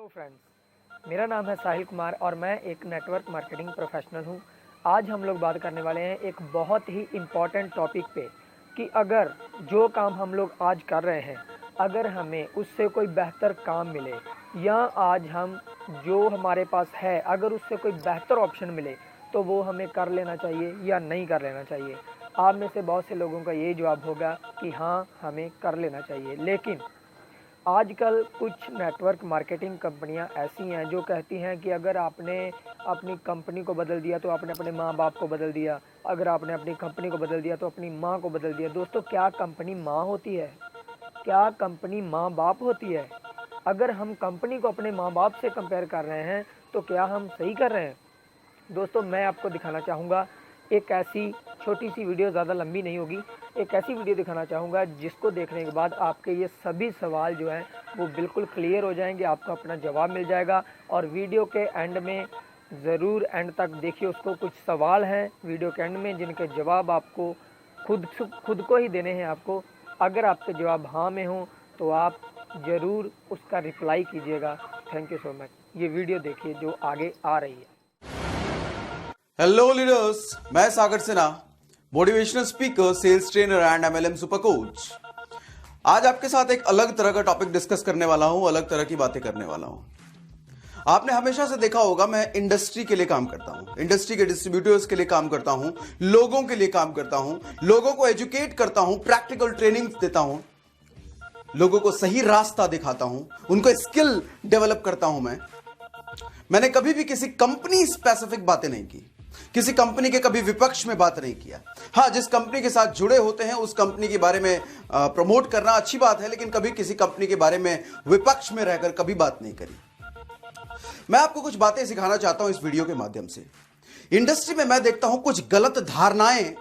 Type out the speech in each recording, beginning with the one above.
Hello friends, मेरा नाम है साहिल कुमार और मैं एक नेटवर्क मार्केटिंग प्रोफेशनल हूं। आज हम लोग बात करने वाले हैं एक बहुत ही इम्पॉर्टेंट टॉपिक पे कि अगर जो काम हम लोग आज कर रहे हैं, अगर हमें उससे कोई बेहतर काम मिले या आज हम जो हमारे पास है अगर उससे कोई बेहतर ऑप्शन मिले तो वो हमें कर लेना चाहिए या नहीं कर लेना चाहिए। आप में से बहुत से लोगों का यही जवाब होगा कि हाँ, हमें कर लेना चाहिए। लेकिन आजकल कुछ नेटवर्क मार्केटिंग कंपनियां ऐसी हैं जो कहती हैं कि अगर आपने अपनी कंपनी को बदल दिया तो आपने अपने माँ बाप को बदल दिया, अगर आपने अपनी कंपनी को बदल दिया तो अपनी माँ को बदल दिया। दोस्तों, क्या कंपनी माँ होती है? क्या कंपनी माँ बाप होती है? अगर हम कंपनी को अपने माँ बाप से कंपेयर कर रहे हैं तो क्या हम सही कर रहे हैं? दोस्तों, मैं आपको दिखाना चाहूँगा एक ऐसी छोटी सी वीडियो, ज़्यादा लंबी नहीं होगी, एक ऐसी वीडियो दिखाना चाहूँगा जिसको देखने के बाद आपके ये सभी सवाल जो हैं वो बिल्कुल क्लियर हो जाएंगे, आपको अपना जवाब मिल जाएगा। और वीडियो के एंड में ज़रूर एंड तक देखिए, उसको कुछ सवाल हैं वीडियो के एंड में जिनके जवाब आपको खुद को ही देने हैं आपको। अगर आपके जवाब हाँ में हों तो आप ज़रूर उसका रिप्लाई कीजिएगा। Thank you so much. ये वीडियो देखिए जो आगे आ रही है। हेलो लीडर्स, मैं Sagar Sinha, motivational speaker, sales trainer and MLM super coach. आज आपके साथ एक अलग तरह का टॉपिक डिस्कस करने वाला हूं, अलग तरह की बातें करने वाला हूं। आपने हमेशा से देखा होगा मैं इंडस्ट्री के लिए काम करता हूं, इंडस्ट्री के डिस्ट्रीब्यूटर्स के लिए काम करता हूं, लोगों के लिए काम करता हूं, लोगों को एजुकेट करता हूं, प्रैक्टिकल ट्रेनिंग देता हूं, लोगों को सही रास्ता दिखाता हूं, उनको स्किल डेवलप करता हूं। मैंने कभी भी किसी कंपनी स्पेसिफिक बातें नहीं की, किसी कंपनी के कभी विपक्ष में बात नहीं किया। हाँ, जिस कंपनी के साथ जुड़े होते हैं उस कंपनी के बारे में प्रमोट करना अच्छी बात है, लेकिन कभी किसी कंपनी के बारे में विपक्ष में रहकर कभी बात नहीं करी। मैं आपको कुछ बातें सिखाना चाहता हूं इस वीडियो के माध्यम से। इंडस्ट्री में मैं देखता हूं कुछ गलत धारणाएं,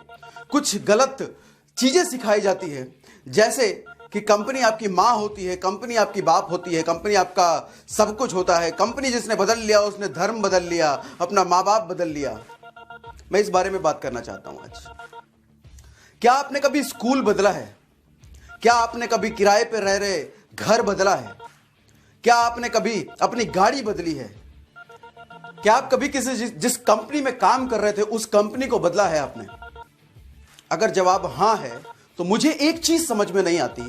कुछ गलत चीजें सिखाई जाती है, जैसे कि कंपनी आपकी मां होती है, कंपनी आपकी बाप होती है, कंपनी आपका सब कुछ होता है, कंपनी जिसने बदल लिया उसने धर्म बदल लिया, अपना मां बाप बदल लिया। मैं इस बारे में बात करना चाहता हूं आज। क्या आपने कभी स्कूल बदला है? क्या आपने कभी किराए पर रह रहे घर बदला है? क्या आपने कभी अपनी गाड़ी बदली है? क्या आप कभी किसी जिस कंपनी में काम कर रहे थे उस कंपनी को बदला है आपने? अगर जवाब हां है तो मुझे एक चीज समझ में नहीं आती,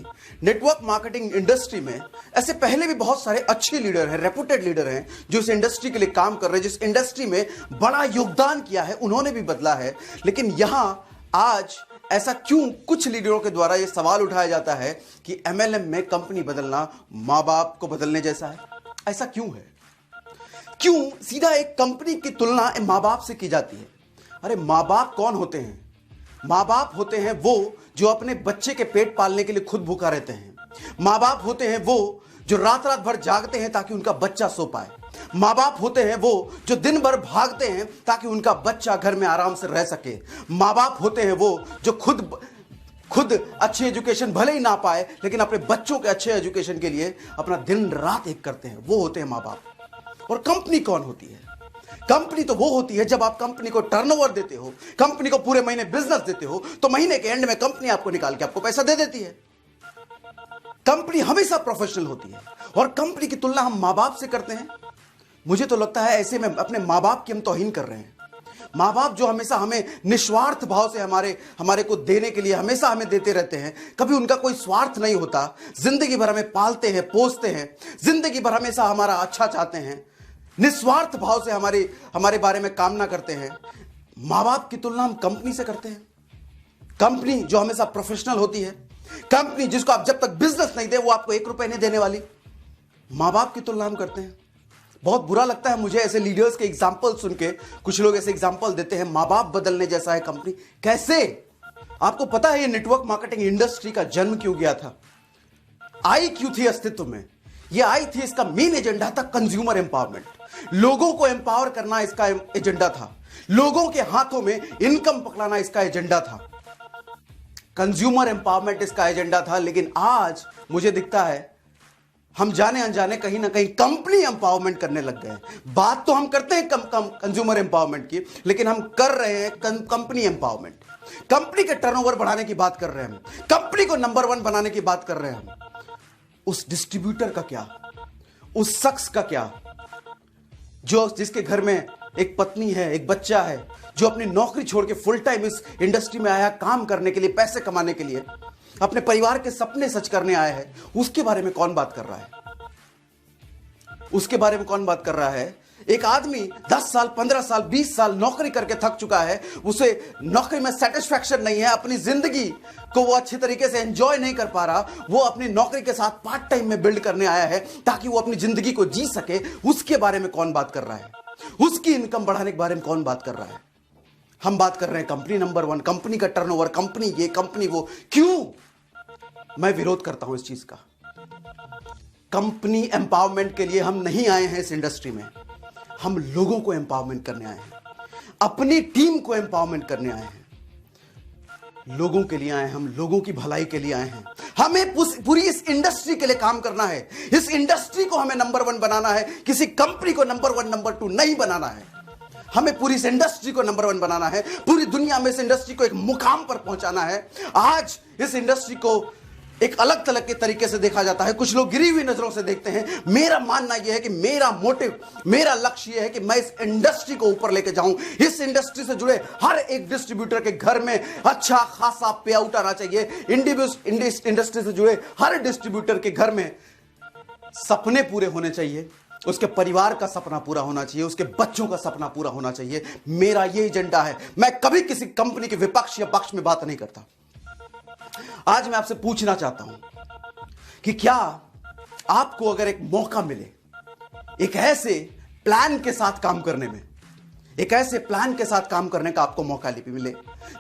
नेटवर्क मार्केटिंग इंडस्ट्री में ऐसे पहले भी बहुत सारे अच्छे लीडर हैं, रेपुटेड लीडर हैं जो इस इंडस्ट्री के लिए काम कर रहे हैं, जिस इंडस्ट्री में बड़ा योगदान किया है, उन्होंने भी बदला है। लेकिन यहां आज ऐसा क्यों कुछ लीडरों के द्वारा यह सवाल उठाया जाता है कि एमएलएम में कंपनी बदलना मां बाप को बदलने जैसा है? ऐसा क्यों है? क्यों सीधा एक कंपनी की तुलना मां बाप से की जाती है? अरे, मां बाप कौन होते हैं? मां बाप होते हैं वो जो अपने बच्चे के पेट पालने के लिए खुद भूखा रहते हैं। मां बाप होते हैं वो जो रात रात भर जागते हैं ताकि उनका बच्चा सो पाए। मां बाप होते हैं वो जो दिन भर भागते हैं ताकि उनका बच्चा घर में आराम से रह सके। मां बाप होते हैं वो जो खुद अच्छी एजुकेशन भले ही ना पाए लेकिन अपने बच्चों के अच्छे एजुकेशन के लिए अपना दिन रात एक करते हैं। वो होते हैं मां बाप। और कंपनी कौन होती है? कंपनी तो वो होती है जब आप कंपनी को टर्नओवर देते हो, कंपनी को पूरे महीने बिजनेस देते हो, तो महीने के एंड में कंपनी आपको निकाल के आपको पैसा दे देती है। कंपनी हमेशा प्रोफेशनल होती है और कंपनी की तुलना हम मां बाप से करते हैं। मुझे तो लगता है ऐसे में अपने मां बाप की हम तौहीन कर रहे हैं। मां बाप जो हमेशा हमें निस्वार्थ भाव से हमारे को देने के लिए हमेशा हमें देते रहते हैं, कभी उनका कोई स्वार्थ नहीं होता, जिंदगी भर हमें पालते हैं, पोसते हैं, जिंदगी भर हमेशा हमारा अच्छा चाहते हैं, निस्वार्थ भाव से हमारे बारे में कामना करते हैं। मां बाप की तुलना हम कंपनी से करते हैं। कंपनी जो हमेशा प्रोफेशनल होती है, कंपनी जिसको आप जब तक बिजनेस नहीं दे वो आपको 1 रुपए नहीं देने वाली, मां बाप की तुलना हम करते हैं। बहुत बुरा लगता है मुझे ऐसे लीडर्स के एग्जाम्पल सुन के। कुछ लोग ऐसे एग्जाम्पल देते हैं, मां बाप बदलने जैसा है कंपनी। कैसे? आपको पता है ये नेटवर्क मार्केटिंग इंडस्ट्री का जन्म क्यों गया था? आई क्यों थी अस्तित्व में? ये आई थी, इसका मेन एजेंडा था कंज्यूमर एम्पावरमेंट। लोगों को एम्पावर करना इसका एजेंडा था। लोगों के हाथों में इनकम पकड़ाना इसका एजेंडा था। कंज्यूमर एम्पावरमेंट इसका एजेंडा था। लेकिन आज मुझे दिखता है हम जाने अनजाने कहीं ना कहीं कंपनी एम्पावरमेंट करने लग गए हैं। बात तो हम करते हैं कंज्यूमर एम्पावरमेंट की, लेकिन हम कर रहे हैं कंपनी एम्पावरमेंट। कंपनी के टर्नओवर बढ़ाने की बात कर रहे हैं हम, कंपनी को नंबर 1 बनाने की बात कर रहे हैं हम। उस डिस्ट्रीब्यूटर का क्या? उस शख्स का क्या जो जिसके घर में एक पत्नी है, एक बच्चा है, जो अपनी नौकरी छोड़ के फुल टाइम इस इंडस्ट्री में आया काम करने के लिए, पैसे कमाने के लिए, अपने परिवार के सपने सच करने आया है, उसके बारे में कौन बात कर रहा है? उसके बारे में कौन बात कर रहा है? एक आदमी 10 साल, 15 साल, 20 साल नौकरी करके थक चुका है, उसे नौकरी में सेटिस्फैक्शन नहीं है, अपनी जिंदगी को वो अच्छी तरीके से एंजॉय नहीं कर पा रहा, वो अपनी नौकरी के साथ पार्ट टाइम में बिल्ड करने आया है ताकि वो अपनी जिंदगी को जी सके। उसके बारे में कौन बात कर रहा है? उसकी इनकम बढ़ाने के बारे में कौन बात कर रहा है? हम बात कर रहे हैं कंपनी नंबर 1, कंपनी का टर्नओवर, कंपनी ये, कंपनी वो। क्यों मैं विरोध करता हूं इस चीज का? कंपनी एम्पावरमेंट के लिए हम नहीं आए हैं इस इंडस्ट्री में, हम लोगों को एम्पावरमेंट करने आए हैं, अपनी टीम को एम्पावरमेंट करने आए हैं, लोगों के लिए आए हैं, हम लोगों की भलाई के लिए आए हैं। हमें पूरी इस इंडस्ट्री के लिए काम करना है, इस इंडस्ट्री को हमें नंबर 1 बनाना है, किसी कंपनी को नंबर 1, नंबर 2 नहीं बनाना है। हमें पूरी इस इंडस्ट्री को नंबर 1 बनाना है, पूरी दुनिया में इस इंडस्ट्री को एक मुकाम पर पहुंचाना है। आज इस इंडस्ट्री को एक अलग तरह के तरीके से देखा जाता है, कुछ लोग गिरी हुई नजरों से देखते हैं। मेरा मानना यह है कि मेरा मोटिव, मेरा लक्ष्य यह है कि मैं इस इंडस्ट्री को ऊपर लेके जाऊं। इस इंडस्ट्री से जुड़े हर एक डिस्ट्रीब्यूटर के घर में अच्छा खासा पे आउट आना चाहिए। इंडस्ट्री से जुड़े हर डिस्ट्रीब्यूटर के घर में सपने पूरे होने चाहिए, उसके परिवार का सपना पूरा होना चाहिए, उसके बच्चों का सपना पूरा होना चाहिए। मेरा यह एजेंडा है। मैं कभी किसी कंपनी के विपक्ष या पक्ष में बात नहीं करता। आज मैं आपसे पूछना चाहता हूं कि क्या आपको अगर एक मौका मिले एक ऐसे प्लान के साथ काम करने में, एक ऐसे प्लान के साथ काम करने का आपको मौका मिले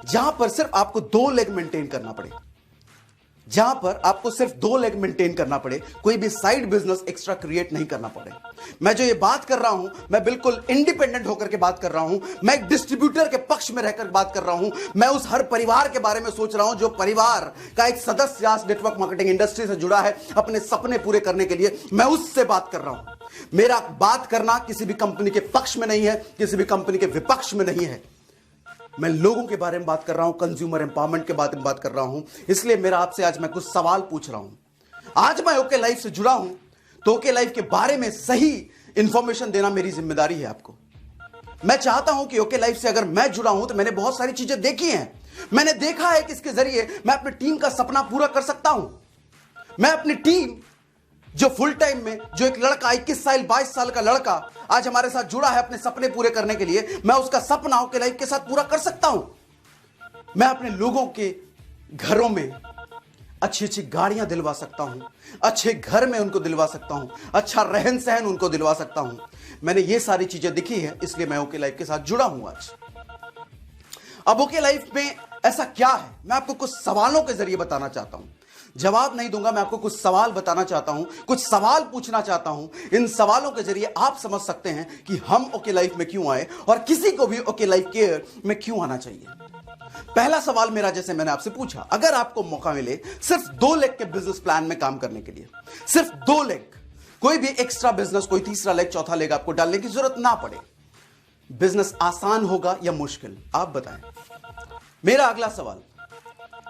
जहां पर सिर्फ आपको 2 लेग मेंटेन करना पड़े, जहां पर आपको सिर्फ 2 लेग मेंटेन करना पड़े, कोई भी साइड बिजनेस एक्स्ट्रा क्रिएट नहीं करना पड़े। मैं जो ये बात कर रहा हूं, मैं बिल्कुल इंडिपेंडेंट होकर के बात कर रहा हूं, मैं एक डिस्ट्रीब्यूटर के पक्ष में रहकर बात कर रहा हूं। मैं उस हर परिवार के बारे में सोच रहा हूं जो परिवार का एक सदस्य आज नेटवर्क मार्केटिंग इंडस्ट्री से जुड़ा है अपने सपने पूरे करने के लिए। मैं उससे बात कर रहा हूं। मेरा बात करना किसी भी कंपनी के पक्ष में नहीं है, किसी भी कंपनी के विपक्ष में नहीं है। मैं लोगों के बारे में बात कर रहा हूं, कंज्यूमर एम्पावरमेंट के बारे में बात कर रहा हूं। इसलिए मेरा आपसे आज मैं कुछ सवाल पूछ रहा हूं। आज मैं ओके लाइफ से जुड़ा हूं तो ओके लाइफ के बारे में सही इंफॉर्मेशन देना मेरी जिम्मेदारी है आपको। मैं चाहता हूं कि ओके लाइफ से अगर मैं जुड़ा हूं तो मैंने बहुत सारी चीजें देखी हैं। मैंने देखा है कि इसके जरिए मैं अपनी टीम का सपना पूरा कर सकता हूं। मैं अपनी टीम जो फुल टाइम में, जो एक लड़का 21 साल 22 साल का लड़का आज हमारे साथ जुड़ा है अपने सपने पूरे करने के लिए, मैं उसका सपना ओके लाइफ के साथ पूरा कर सकता हूं। मैं अपने लोगों के घरों में अच्छी अच्छी गाड़ियां दिलवा सकता हूं, अच्छे घर में उनको दिलवा सकता हूं, अच्छा रहन सहन उनको दिलवा सकता हूं। मैंने ये सारी चीजें देखी है, इसलिए मैं ओके लाइफ के साथ जुड़ा हूं आज। अब ओके लाइफ में ऐसा क्या है, मैं आपको कुछ सवालों के जरिए बताना चाहता हूं। जवाब नहीं दूंगा, मैं आपको कुछ सवाल बताना चाहता हूं, कुछ सवाल पूछना चाहता हूं। इन सवालों के जरिए आप समझ सकते हैं कि हम ओके लाइफ में क्यों आए और किसी को भी ओके लाइफ केयर में क्यों आना चाहिए। पहला सवाल मेरा, जैसे मैंने आपसे पूछा, अगर आपको मौका मिले सिर्फ 2 लेग के बिजनेस प्लान में काम करने के लिए, सिर्फ 2 लेग, कोई भी एक्स्ट्रा बिजनेस, कोई तीसरा लेग, चौथा लेग आपको डालने की जरूरत ना पड़े, बिजनेस आसान होगा या मुश्किल, आप बताएं। मेरा अगला सवाल,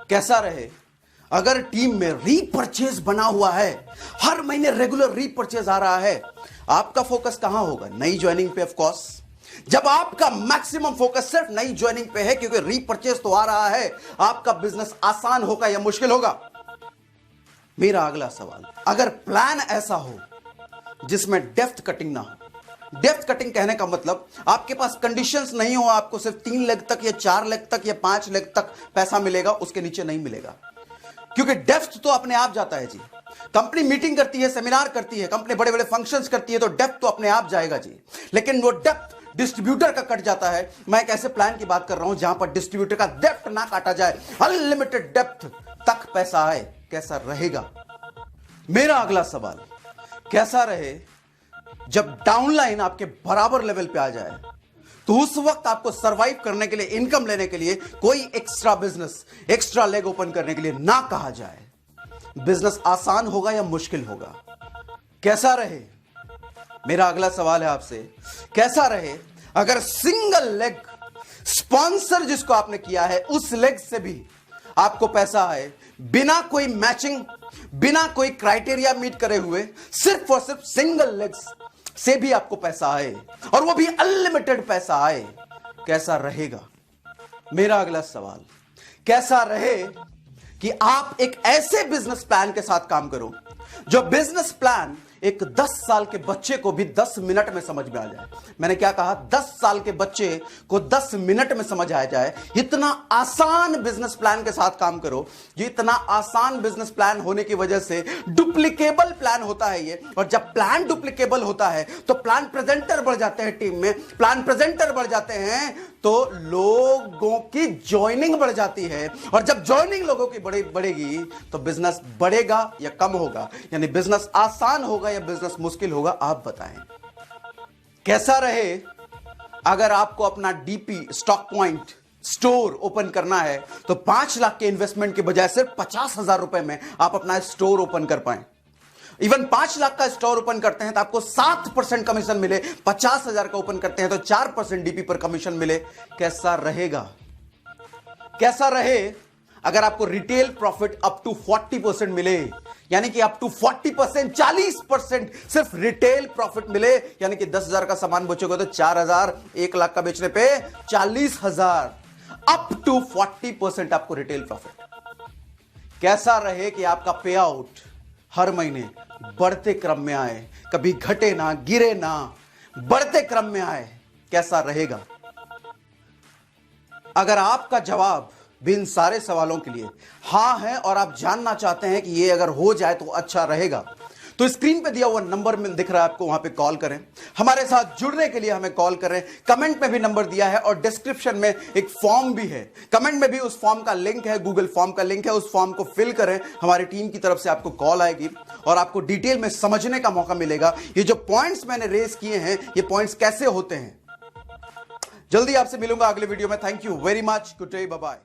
कैसा रहे अगर टीम में रीपरचेज बना हुआ है, हर महीने रेगुलर रीपरचेज आ रहा है, आपका फोकस कहां होगा? नई ज्वाइनिंग पे ऑफ कोर्स। जब आपका मैक्सिमम फोकस सिर्फ नई ज्वाइनिंग पे है क्योंकि रीपरचेज तो आ रहा है, आपका बिजनेस आसान होगा या मुश्किल होगा? मेरा अगला सवाल, अगर प्लान ऐसा हो जिसमें डेप्थ कटिंग ना हो, डेप्थ कटिंग कहने का मतलब आपके पास कंडीशंस नहीं हो, आपको सिर्फ 3 लेग तक या 4 लेग तक या 5 लेग तक पैसा मिलेगा, उसके नीचे नहीं मिलेगा, क्योंकि डेप्थ तो अपने आप जाता है जी। कंपनी मीटिंग करती है, सेमिनार करती है, कंपनी बड़े बड़े फंक्शंस करती है, तो डेप्थ तो अपने आप जाएगा जी। लेकिन वो डेप्थ डिस्ट्रीब्यूटर का कट जाता है। मैं एक ऐसे प्लान की बात कर रहा हूं जहां पर डिस्ट्रीब्यूटर का डेप्थ ना काटा जाए, अनलिमिटेड डेप्थ तक पैसा आए। कैसा रहेगा? मेरा अगला सवाल, कैसा रहे जब डाउनलाइन आपके बराबर लेवल पे आ जाए, तो उस वक्त आपको सरवाइव करने के लिए, इनकम लेने के लिए कोई extra business, extra leg open करने के लिए ना कहा जाए। बिजनेस आसान होगा या मुश्किल होगा? कैसा रहे? मेरा अगला सवाल है आपसे, कैसा रहे अगर सिंगल लेग स्पॉन्सर जिसको आपने किया है उस लेग से भी आपको पैसा आए, बिना कोई मैचिंग, बिना कोई क्राइटेरिया मीट करे हुए सिर्फ और सिर्फ सिंगल लेग्स से भी आपको पैसा आए, और वो भी अनलिमिटेड पैसा आए, कैसा रहेगा? मेरा अगला सवाल, कैसा रहे कि आप एक ऐसे बिजनेस प्लान के साथ काम करो जो बिजनेस प्लान एक 10 साल के बच्चे को भी 10 मिनट में समझ में आ जाए। मैंने क्या कहा? 10 साल के बच्चे को 10 मिनट में समझ आ जाए। इतना आसान बिजनेस प्लान के साथ काम करो। ये इतना आसान बिजनेस प्लान होने की वजह से डुप्लीकेबल प्लान होता है ये, और जब प्लान डुप्लीकेबल होता है तो प्लान प्रेजेंटर बढ़ जाते हैं टीम में। प्लान प्रेजेंटर बढ़ जाते हैं तो लोगों की ज्वाइनिंग बढ़ जाती है, और जब ज्वाइनिंग लोगों की बढ़ेगी तो बिजनेस बढ़ेगा या कम होगा? यानी बिजनेस आसान होगा या बिजनेस मुश्किल होगा? आप बताएं। कैसा रहे अगर आपको अपना DP stock point store open करना है तो 5 लाख के इन्वेस्टमेंट के बजाय सिर्फ 50,000 रुपए में आप अपना स्टोर ओपन कर पाए। इवन 5 लाख का स्टोर ओपन करते हैं तो आपको 7% कमीशन मिले, 50,000 का ओपन करते हैं तो 4% डीपी पर कमीशन मिले। कैसा रहेगा? कैसा रहे अगर आपको रिटेल प्रॉफिट अप टू 40% मिले, यानी कि अप टू 40%, 40% सिर्फ रिटेल प्रॉफिट मिले, यानी कि 10,000 का सामान बेचोगे तो 4,000, 1 लाख का बेचने पे 40,000, अप टू 40% आपको रिटेल प्रॉफिट। कैसा रहे कि आपका पे आउट हर महीने बढ़ते क्रम में आए, कभी घटे ना, गिरे ना, बढ़ते क्रम में आए? कैसा रहेगा? अगर आपका जवाब भी इन सारे सवालों के लिए हां है और आप जानना चाहते हैं कि ये अगर हो जाए तो अच्छा रहेगा, तो स्क्रीन पे दिया हुआ नंबर में दिख रहा है आपको, वहां पे कॉल करें। हमारे साथ जुड़ने के लिए हमें कॉल करें। कमेंट में भी नंबर दिया है और डिस्क्रिप्शन में एक फॉर्म भी है। कमेंट में भी उस फॉर्म का लिंक है, गूगल फॉर्म का लिंक है। उस फॉर्म को फिल करें, हमारी टीम की तरफ से आपको कॉल आएगी और आपको डिटेल में समझने का मौका मिलेगा ये जो पॉइंट्स मैंने रेज किए हैं, ये पॉइंट्स कैसे होते हैं। जल्दी आपसे मिलूंगा अगले वीडियो में। Thank you very much. Good day, bye bye.